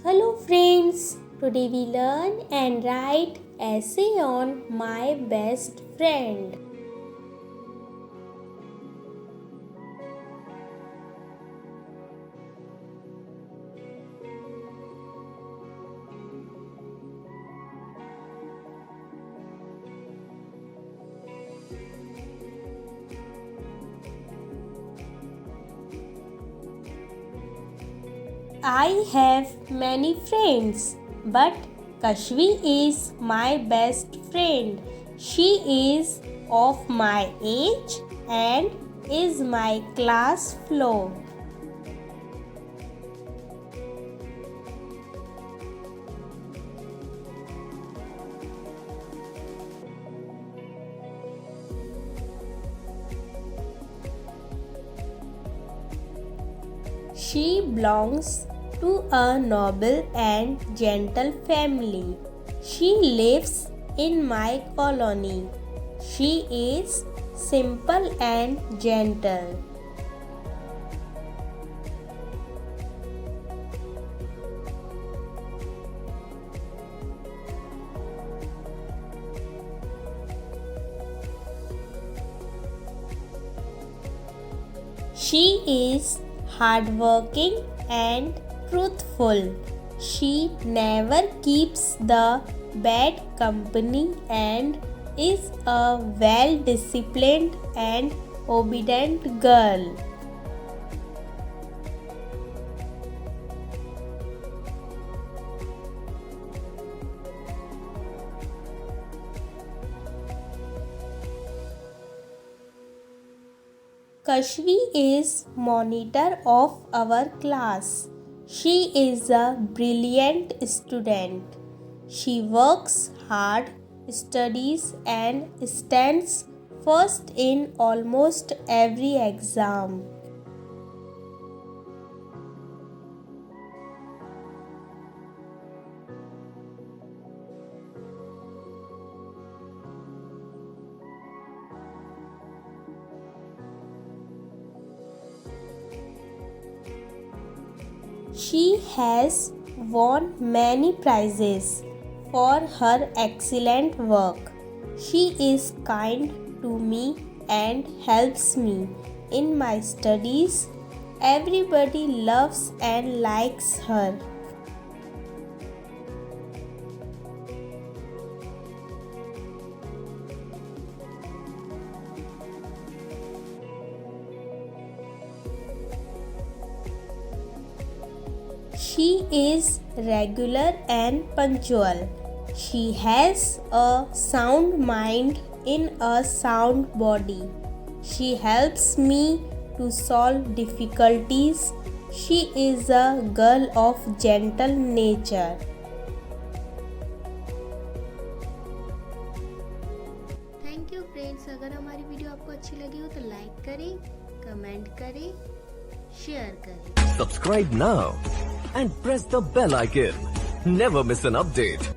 Hello friends, today we learn and write essay on my best friend. I have many friends, but Kashvi is my best friend. She is of my age and is my class fellow. She belongs to a noble and gentle family. She lives in my colony. She is simple and gentle. She is hardworking and truthful. She never keeps the bad company and is a well disciplined and obedient girl. Kashvi is monitor of our class. She is a brilliant student. She works hard, studies and stands first in almost every exam. She has won many prizes for her excellent work. She is kind to me and helps me in my studies. Everybody loves and likes her. She is regular and punctual. She has a sound mind in a sound body. She helps me to solve difficulties. She is a girl of gentle nature. Thank you friends. अगर हमारी video आपको अच्छी लगी हो तो like करें, comment करें, share करें। Subscribe now and press the bell icon. Never miss an update.